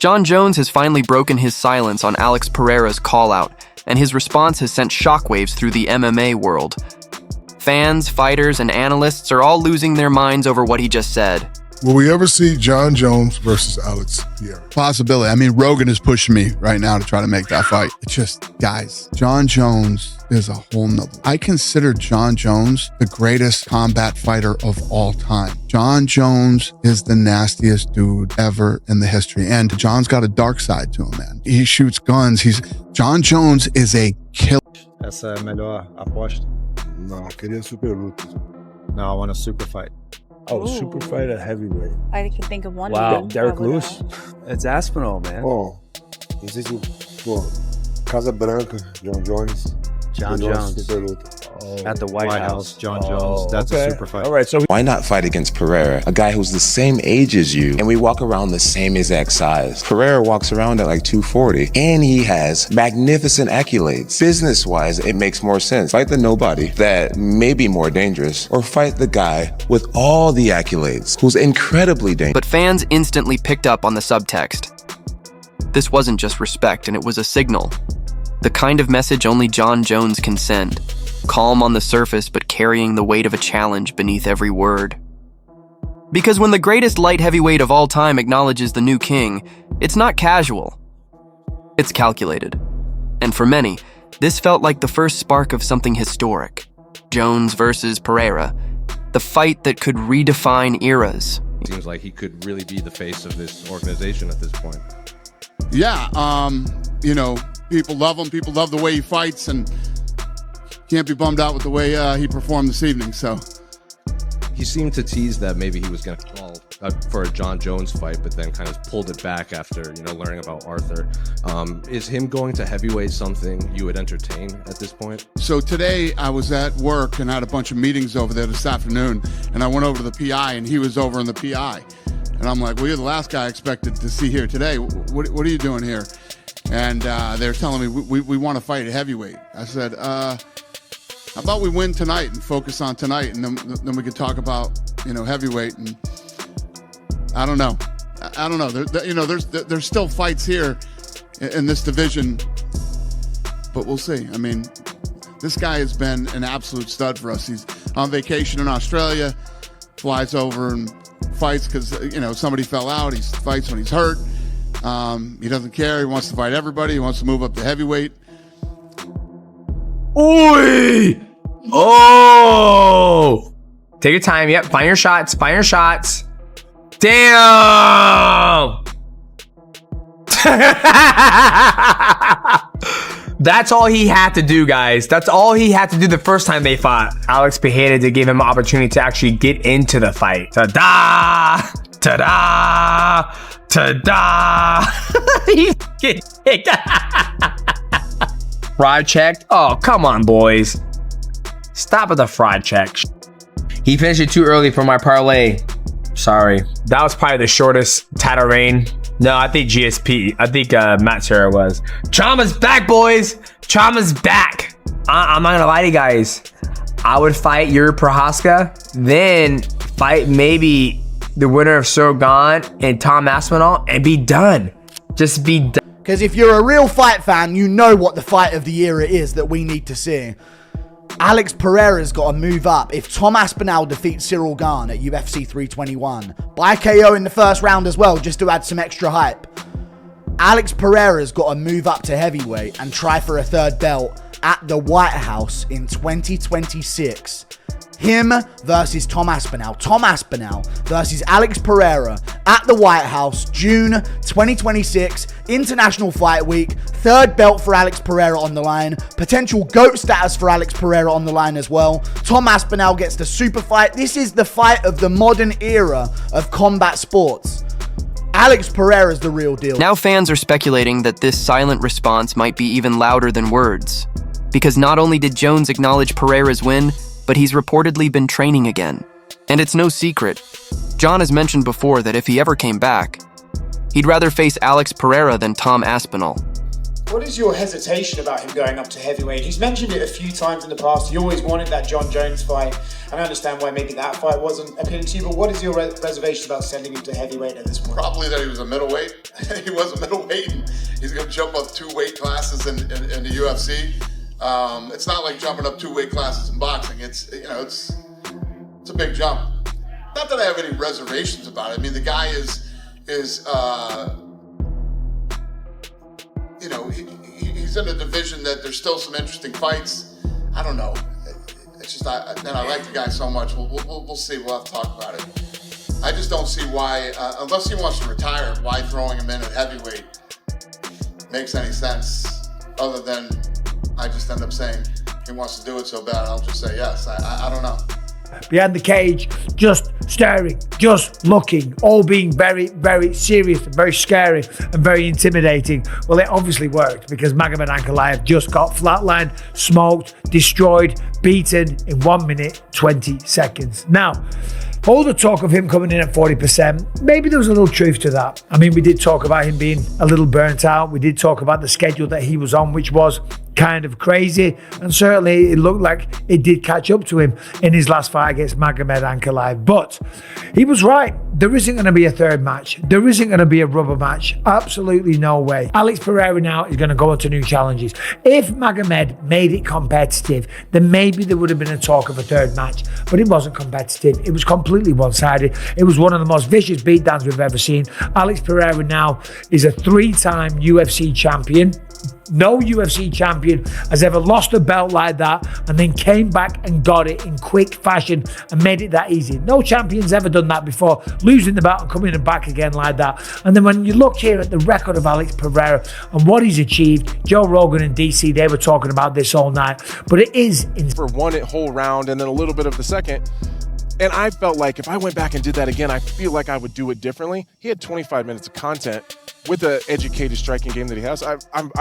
Jon Jones has finally broken his silence on Alex Pereira's call-out, and his response has sent shockwaves through the MMA world. Fans, fighters, and analysts are all losing their minds over what he just said. Will we ever see Jon Jones versus Alex Pereira? Possibility. I mean, Rogan is pushing me right now to try to make that fight. It's just, guys, Jon Jones is a whole nother. I consider Jon Jones the greatest combat fighter of all time. Jon Jones is the nastiest dude ever in the history. And Jon's got a dark side to him, man. He shoots guns. Jon Jones is a killer. Essa é a melhor aposta? Não, queria super luta. No, I want a super fight. Oh, super fight at heavyweight. I can think of one. Wow, Derek Lewis? It's Aspinall, man. Bom, não sei se, pô, Casa Branca, Jon Jones. Jon Jones. Super luta. At the White House, Jon Jones. That's okay. a super fight. All right, so Why not fight against Pereira, a guy who's the same age as you, and we walk around the same exact size? Pereira walks around at like 240, and he has magnificent accolades. Business-wise, it makes more sense. Fight the nobody that may be more dangerous, or fight the guy with all the accolades, who's incredibly dangerous. But fans instantly picked up on the subtext. This wasn't just respect, and it was a signal. The kind of message only Jon Jones can send. Calm on the surface, but carrying the weight of a challenge beneath every word. Because when the greatest light heavyweight of all time acknowledges the new king, it's not casual. It's calculated. And for many, this felt like the first spark of something historic. Jones versus Pereira. The fight that could redefine eras. Seems like he could really be the face of this organization at this point. Yeah, you know, people love him. People love the way he fights, and can't be bummed out with the way he performed this evening. So He seemed to tease that maybe he was going to call for a Jon Jones fight, but then kind of pulled it back after, learning about Arthur. Is him going to heavyweight something you would entertain at this point? So today I was at work and had a bunch of meetings over there this afternoon, and I went over to the PI, and he was over in the PI. And I'm like, well, you're the last guy I expected to see here today. What are you doing here? And they're telling me, we want to fight at heavyweight. I said, how about we win tonight and focus on tonight, and then we could talk about, heavyweight. And I don't know. I don't know. There's still fights here in this division, but we'll see. I mean, this guy has been an absolute stud for us. He's on vacation in Australia, flies over and fights because, somebody fell out. He fights when he's hurt. He doesn't care. He wants to fight everybody. He wants to move up to heavyweight. Oi! Oh! Take your time. Yep. Find your shots. Find your shots. Damn! That's all he had to do, guys. That's all he had to do the first time they fought. Alex Pereira to give him an opportunity to actually get into the fight. Ta-da! Ta-da! Ta-da! He's getting kicked. Fraud checked? Oh, come on, boys. Stop with the fraud check. He finished it too early for my parlay. Sorry. That was probably the shortest title reign. No, I think GSP. I think Matt Serra was. Chama's back, boys. Chama's back. I'm not gonna lie to you guys. I would fight Yuri Prohaska, then fight maybe the winner of Sorgan and Tom Aspinall and be done. Just be done. Because if you're a real fight fan, you know what the fight of the era is that we need to see. Alex Pereira's got to move up. If Tom Aspinall defeats Cyril Gane at UFC 321 by KO in the first round as well, just to add some extra hype, Alex Pereira's got to move up to heavyweight and try for a third belt at the White House in 2026. Him versus Tom Aspinall. Tom Aspinall versus Alex Pereira at the White House, June 2026, International Fight Week. Third belt for Alex Pereira on the line. Potential GOAT status for Alex Pereira on the line as well. Tom Aspinall gets the super fight. This is the fight of the modern era of combat sports. Alex Pereira is the real deal. Now fans are speculating that this silent response might be even louder than words. Because not only did Jones acknowledge Pereira's win, but he's reportedly been training again. And it's no secret. Jon has mentioned before that if he ever came back, he'd rather face Alex Pereira than Tom Aspinall. What is your hesitation about him going up to heavyweight? He's mentioned it a few times in the past. He always wanted that Jon Jones fight, and I understand why maybe that fight wasn't appealing to you, but what is your reservation about sending him to heavyweight at this point? Probably that he was a middleweight. He was a middleweight, and he's going to jump up 2 weight classes in the UFC. It's not like jumping up 2 weight classes in boxing. It's a big jump. Not that I have any reservations about it. I mean, the guy is he's in a division that there's still some interesting fights. I don't know. It's just I like the guy so much. We'll see. We'll have to talk about it. I just don't see why, unless he wants to retire, why throwing him in at heavyweight makes any sense. Other than I just end up saying he wants to do it so bad. I'll just say yes. I don't know. Behind the cage, just staring, just looking, all being very, very serious and very scary and very intimidating. Well, it obviously worked because Magomed Ankalaev just got flatlined, smoked, destroyed, beaten in 1 minute, 20 seconds. Now, all the talk of him coming in at 40%, maybe there was a little truth to that. I mean, we did talk about him being a little burnt out. We did talk about the schedule that he was on, which was kind of crazy, and certainly it looked like it did catch up to him in his last fight against Magomed Ankalaev. But he was right. There isn't going to be a third match. There isn't going to be a rubber match. Absolutely no way. Alex Pereira now is going to go into new challenges. If Magomed made it competitive, then maybe there would have been a talk of a third match, but it wasn't competitive. It was completely one-sided. It was one of the most vicious beatdowns we've ever seen. Alex Pereira now is a 3-time UFC champion. No UFC champion has ever lost a belt like that and then came back and got it in quick fashion and made it that easy. No champion's ever done that before, losing the belt and coming back again like that. And then when you look here at the record of Alex Pereira and what he's achieved, Joe Rogan and DC, they were talking about this all night, but it is for one whole round and then a little bit of the second. And I felt like if I went back and did that again, I feel like I would do it differently. He had 25 minutes of content with the educated striking game that he has. I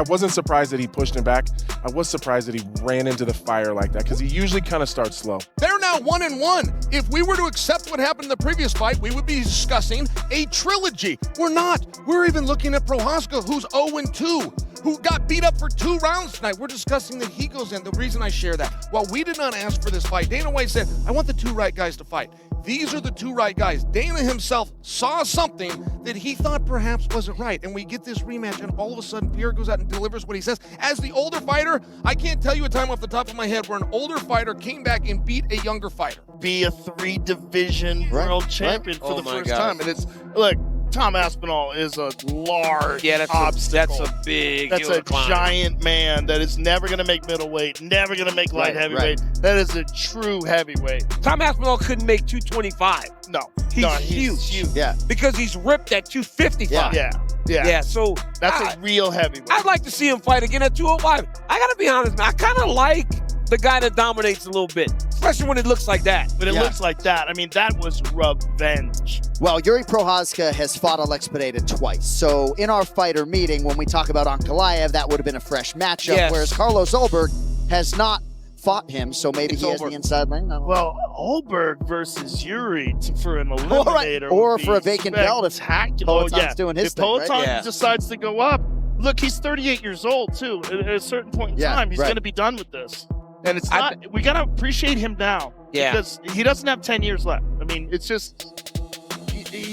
wasn't surprised that he pushed him back. I was surprised that he ran into the fire like that because he usually kind of starts slow. They're now 1-1. If we were to accept what happened in the previous fight, we would be discussing a trilogy. We're not. We're even looking at Prohaska, who's 0-2, who got beat up for 2 rounds tonight. We're discussing that he goes in. The reason I share that, while we did not ask for this fight, Dana White said, I want the 2 right guys to fight. These are the 2 right guys. Dana himself saw something that he thought perhaps wasn't right, and we get this rematch, and all of a sudden Pierre goes out and delivers what he says. As the older fighter, I can't tell you a time off the top of my head where an older fighter came back and beat a younger fighter. Be a 3-division world champion for the first time. And it's, look, Tom Aspinall is a large obstacle. That's a big That's a giant man that is never going to make middleweight, never going to make light heavyweight. Right. That is a true heavyweight. Tom Aspinall couldn't make 225. No. He's huge. Yeah. Because he's ripped at 255. Yeah. So that's a real heavyweight. I'd like to see him fight again at 205. I got to be honest, man. I kind of like the guy that dominates a little bit, especially when it looks like that. When it looks like that, I mean, that was revenge. Well, Yuri Prohaska has fought Alex Pereira twice. So in our fighter meeting, when we talk about Ankalaev, that would have been a fresh matchup, whereas Carlos Ulberg has not fought him, so maybe he has the inside lane. Well, Ulberg versus Yuri for an eliminator. Or for a vacant belt if Peloton's doing his thing, Peloton decides to go up. Look, he's 38 years old, too. At a certain point in time, he's going to be done with this. And it's not, we got to appreciate him now. Because he doesn't have 10 years left. I mean, it's just,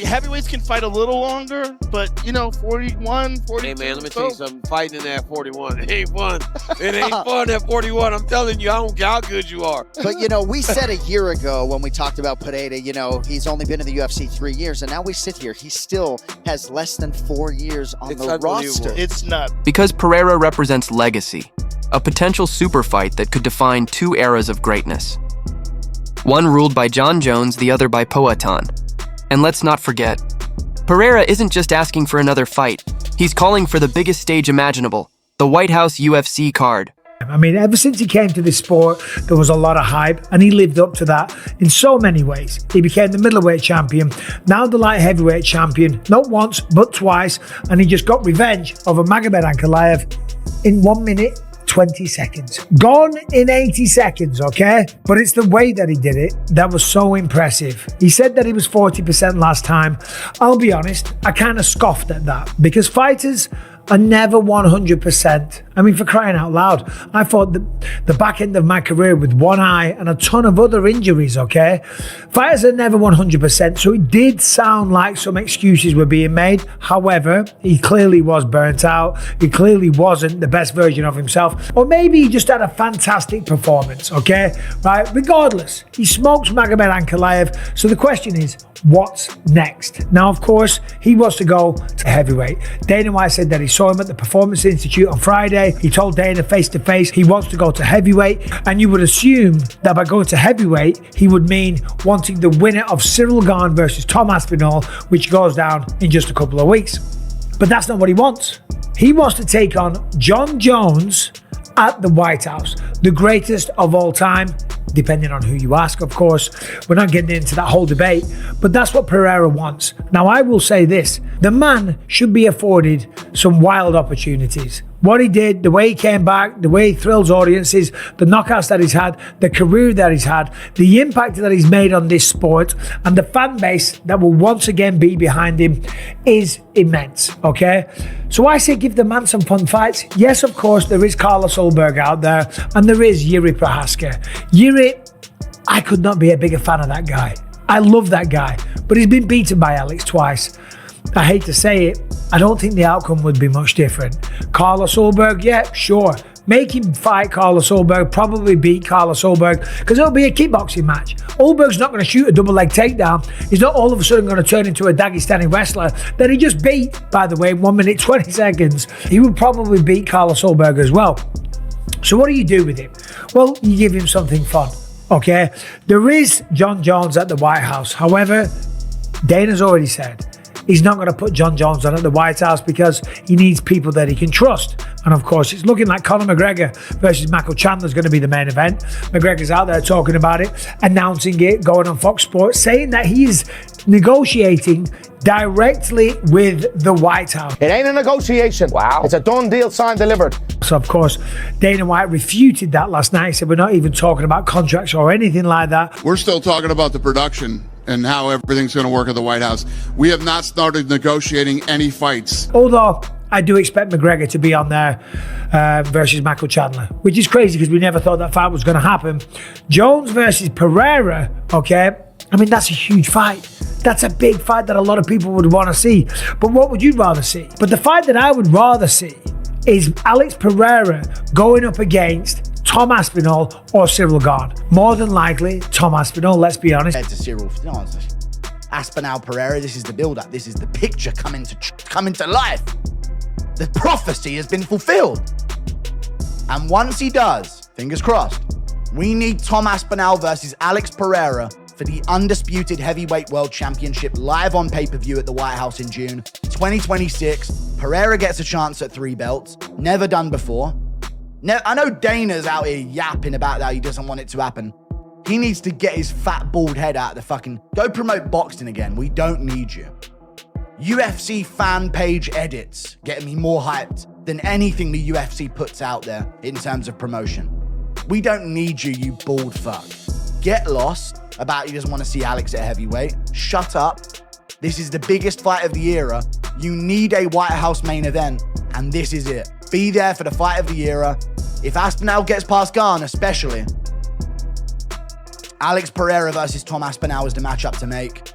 heavyweights can fight a little longer, but, 41, 42. Hey, man, let me tell you something. Fighting in that 41, it ain't fun. It ain't fun at 41. I'm telling you, I don't care how good you are. But, we said a year ago when we talked about Pereira, he's only been in the UFC 3 years, and now we sit here. He still has less than 4 years on the roster. It's nuts. Because Pereira represents legacy, a potential super fight that could define 2 eras of greatness. One ruled by Jon Jones, the other by Poatan. And let's not forget, Pereira isn't just asking for another fight. He's calling for the biggest stage imaginable, the White House UFC card. I mean, ever since he came to this sport, there was a lot of hype, and he lived up to that in so many ways. He became the middleweight champion, now the light heavyweight champion, not once, but twice, and he just got revenge over Magomed Ankalaev in 1 minute, 20 seconds. Gone in 80 seconds, okay? But it's the way that he did it that was so impressive. He said that he was 40% last time. I'll be honest, I kind of scoffed at that because fighters are never 100%. I mean, for crying out loud, I fought the back end of my career with one eye and a ton of other injuries, okay? Fighters are never 100%, so it did sound like some excuses were being made. However, he clearly was burnt out. He clearly wasn't the best version of himself. Or maybe he just had a fantastic performance, okay? Right? Regardless, he smokes Magomed Ankalaev. So the question is, what's next? Now, of course, he wants to go to heavyweight. Dana White said that he saw him at the Performance Institute on Friday. He told Dana face to face he wants to go to heavyweight, and you would assume that by going to heavyweight, he would mean wanting the winner of Cyril Gane versus Tom Aspinall, which goes down in just a couple of weeks. But that's not what he wants. He wants to take on Jon Jones at the White House, the greatest of all time, depending on who you ask, of course. We're not getting into that whole debate, but that's what Pereira wants. Now, I will say this, the man should be afforded some wild opportunities. What he did, the way he came back, the way he thrills audiences, the knockouts that he's had, the career that he's had, the impact that he's made on this sport, and the fan base that will once again be behind him is immense, okay? So I say give the man some fun fights. Yes, of course, there is Carlos Ulberg out there, and there is Jiri Prochazka. Jiri, I could not be a bigger fan of that guy. I love that guy, but he's been beaten by Alex twice. I hate to say it, I don't think the outcome would be much different. Carlos Ulberg, yeah, sure. Make him fight Carlos Ulberg, probably beat Carlos Ulberg, because it'll be a kickboxing match. Ulberg's not going to shoot a double leg takedown. He's not all of a sudden going to turn into a Dagestani wrestler that he just beat, by the way, in 1 minute, 20 seconds. He would probably beat Carlos Ulberg as well. So what do you do with him? Well, you give him something fun, okay? There is Jon Jones at the White House. However, Dana's already said he's not going to put Jon Jones on at the White House because he needs people that he can trust. And of course, it's looking like Conor McGregor versus Michael Chandler is going to be the main event. McGregor's out there talking about it, announcing it, going on Fox Sports, saying that he is negotiating directly with the White House. It ain't a negotiation. Wow. It's a done deal, signed, delivered. So, of course, Dana White refuted that last night. He said, we're not even talking about contracts or anything like that. We're still talking about the production and how everything's going to work at the White House. We have not started negotiating any fights. Although I do expect McGregor to be on there versus Michael Chandler, which is crazy because we never thought that fight was going to happen. Jones versus Pereira, okay? I mean, that's a huge fight. That's a big fight that a lot of people would want to see. But what would you rather see? But the fight that I would rather see is Alex Pereira going up against Tom Aspinall or Cyril Gane. More than likely, Tom Aspinall, let's be honest. To Cyril, no, Aspinall Pereira, this is the build-up. This is the picture coming to life. The prophecy has been fulfilled. And once he does, fingers crossed, we need Tom Aspinall versus Alex Pereira for the undisputed heavyweight world championship live on pay-per-view at the White House in June 2026. Pereira gets a chance at 3 belts. Never done before. I know Dana's out here yapping about that. He doesn't want it to happen. He needs to get his fat, bald head out of the fucking... Go promote boxing again. We don't need you. UFC fan page edits getting me more hyped than anything the UFC puts out there in terms of promotion. We don't need you, you bald fuck. Get lost about he doesn't want to see Alex at heavyweight. Shut up. This is the biggest fight of the era. You need a White House main event, and this is it. Be there for the fight of the era. If Aspinall gets past Gane, especially, Alex Pereira versus Tom Aspinall is the matchup to make.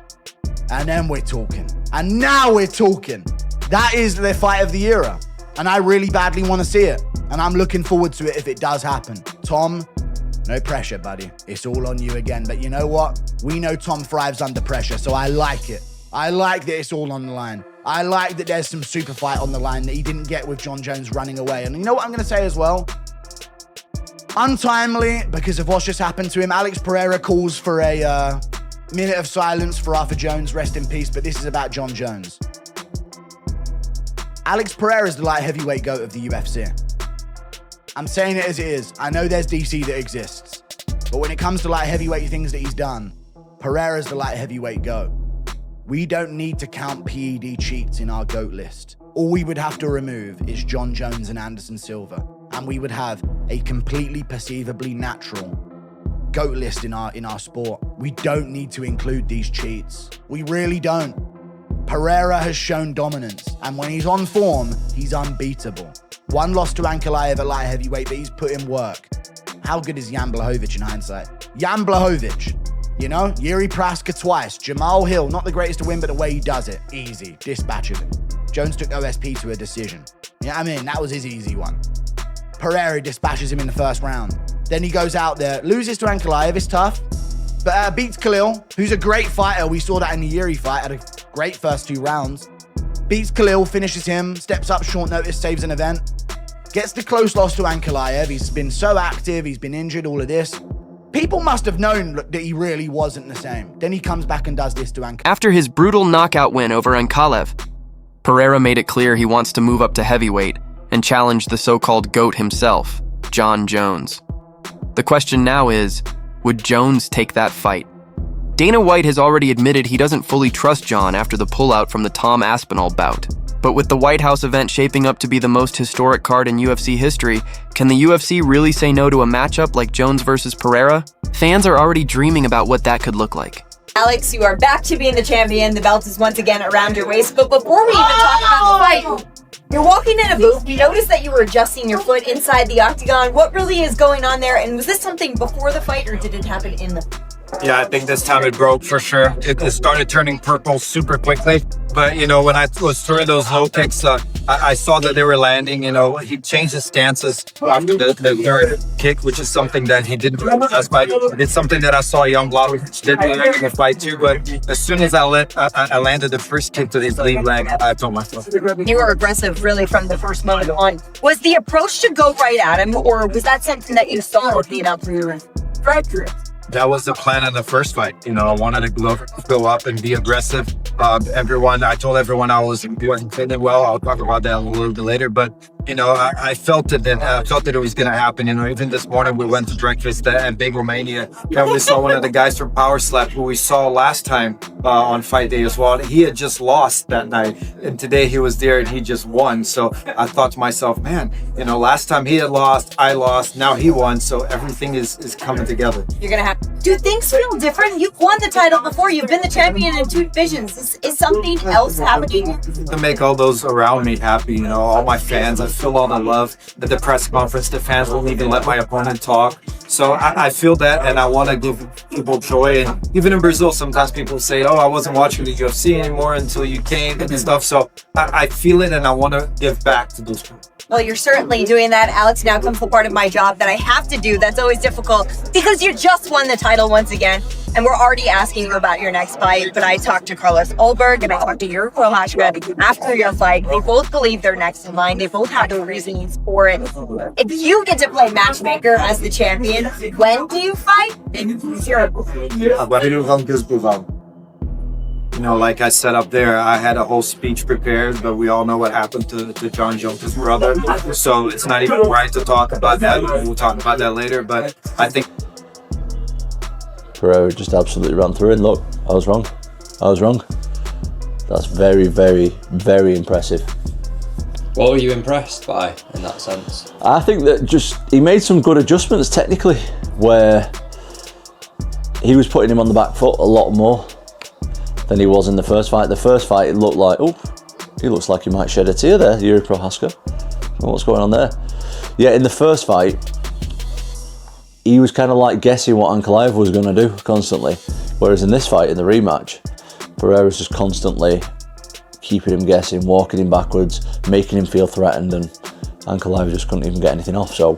And then we're talking. And now we're talking. That is the fight of the era. And I really badly want to see it. And I'm looking forward to it if it does happen. Tom, no pressure, buddy. It's all on you again. But you know what? We know Tom thrives under pressure, so I like it. I like that it's all on the line. I like that there's some super fight on the line that he didn't get with Jon Jones running away. And you know what I'm going to say as well? Untimely, because of what's just happened to him, Alex Pereira calls for a minute of silence for Arthur Jones, rest in peace, but this is about Jon Jones. Alex Pereira is the light heavyweight GOAT of the UFC. I'm saying it as it is. I know there's DC that exists, but when it comes to light heavyweight things that he's done, Pereira's the light heavyweight GOAT. We don't need to count PED cheats in our GOAT list. All we would have to remove is Jon Jones and Anderson Silva, and we would have a completely perceivably natural GOAT list in our sport. We don't need to include these cheats. We really don't. Pereira has shown dominance, and when he's on form, he's unbeatable. One loss to Ankalaev at light heavyweight, but he's put in work. How good is Jan Blachowicz in hindsight? Jan Blachowicz, you know, Yuri Praska twice, Jamal Hill, not the greatest to win, but the way he does it, easy, dispatches him. Jones took OSP to a decision. Yeah, I mean, that was his easy one. Pereira dispatches him in the first round. Then he goes out there, loses to Ankalaev, it's tough, but beats Khalil, who's a great fighter. We saw that in the Yuri fight, had a great first 2 rounds. Beats Khalil, finishes him, steps up short notice, saves an event. Gets the close loss to Ankalaev. He's been so active, he's been injured, all of this. People must have known that he really wasn't the same. Then he comes back and does this to Ankalaev. After his brutal knockout win over Ankalaev, Pereira made it clear he wants to move up to heavyweight and challenge the so-called GOAT himself, Jon Jones. The question now is, would Jones take that fight? Dana White has already admitted he doesn't fully trust Jon after the pullout from the Tom Aspinall bout. But with the White House event shaping up to be the most historic card in UFC history, can the UFC really say no to a matchup like Jones versus Pereira? Fans are already dreaming about what that could look like. Alex, you are back to being the champion. The belt is once again around your waist. But before we even talk about the fight, you're walking in a booth. We noticed that you were adjusting your foot inside the octagon. What really is going on there? And was this something before the fight, or did it happen in the... Yeah, I think this time it broke for sure. It started turning purple super quickly. But, you know, when I was throwing those low kicks, I saw that they were landing. You know, he changed his stances after the third kick, which is something that he didn't do in the last fight. It's something that I saw Jan Blachowicz did in the fight too. But as soon as I landed the first kick to his lead leg, I felt myself. You were aggressive really from the first moment on. Was the approach to go right at him, or was that something that you saw lead up to your fight? That was the plan in the first fight. You know, I wanted to go up and be aggressive. I told everyone I wasn't feeling well. I'll talk about that a little bit later. But, you know, I felt it, and I felt that it was going to happen. You know, even this morning we went to breakfast at Big Romania, and we saw one of the guys from Power Slap who we saw last time on fight day as well. He had just lost that night, and today he was there and he just won. So I thought to myself, man, you know, last time he had lost, I lost, now he won. So everything is coming together. You're going to have... Do things feel different? You've won the title before. You've been the champion in 2 divisions. Is something else happening? To make all those around me happy, you know, all my fans, I feel all the love. At the press conference, the fans won't even let my opponent talk. So I feel that, and I want to give people joy. And even in Brazil, sometimes people say, oh, I wasn't watching the UFC anymore until you came and stuff. So I feel it, and I want to give back to those people. Well, you're certainly doing that. Alex, now comes the part of my job that I have to do. That's always difficult because you just won the title once again. And we're already asking you about your next fight. But I talked to Carlos Ulberg and I talked to Yuri Prochazka after your fight. They both believe they're next in line. They both have the reasons for it. If you get to play matchmaker as the champion, when do you fight? And who's your... You know, like I said up there, I had a whole speech prepared, but we all know what happened to Jon Jones' brother. So it's not even right to talk about that. We'll talk about that later, but I think... Pereira just absolutely ran through it. Look, I was wrong. That's very, very, very impressive. What were you impressed by in that sense? I think that he made some good adjustments technically, where he was putting him on the back foot a lot more than he was in the first fight. The first fight, it looked like, oh, he looks like he might shed a tear there, Yuri Prochazka. What's going on there? Yeah, in the first fight, he was kind of like guessing what Ankalaev was going to do constantly. Whereas in this fight, in the rematch, Pereira's just constantly keeping him guessing, walking him backwards, making him feel threatened, and Ankalaev just couldn't even get anything off. So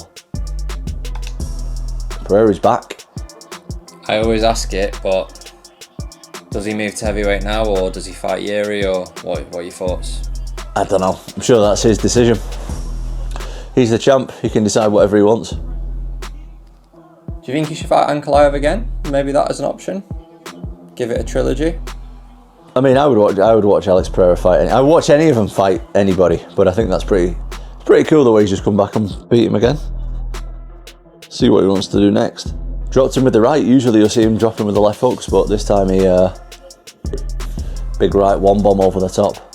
Pereira's back. I always ask it, but does he move to heavyweight now, or does he fight Yuri, or what are your thoughts? I don't know. I'm sure that's his decision. He's the champ. He can decide whatever he wants. Do you think he should fight Ankalaev again? Maybe that as an option? Give it a trilogy? I mean, I would watch Alex Pereira fight. I would watch any of them fight anybody, but I think that's pretty cool the way he's just come back and beat him again. See what he wants to do next. Dropped him with the right. Usually you'll see him drop him with the left hooks, but this time he big right one bomb over the top.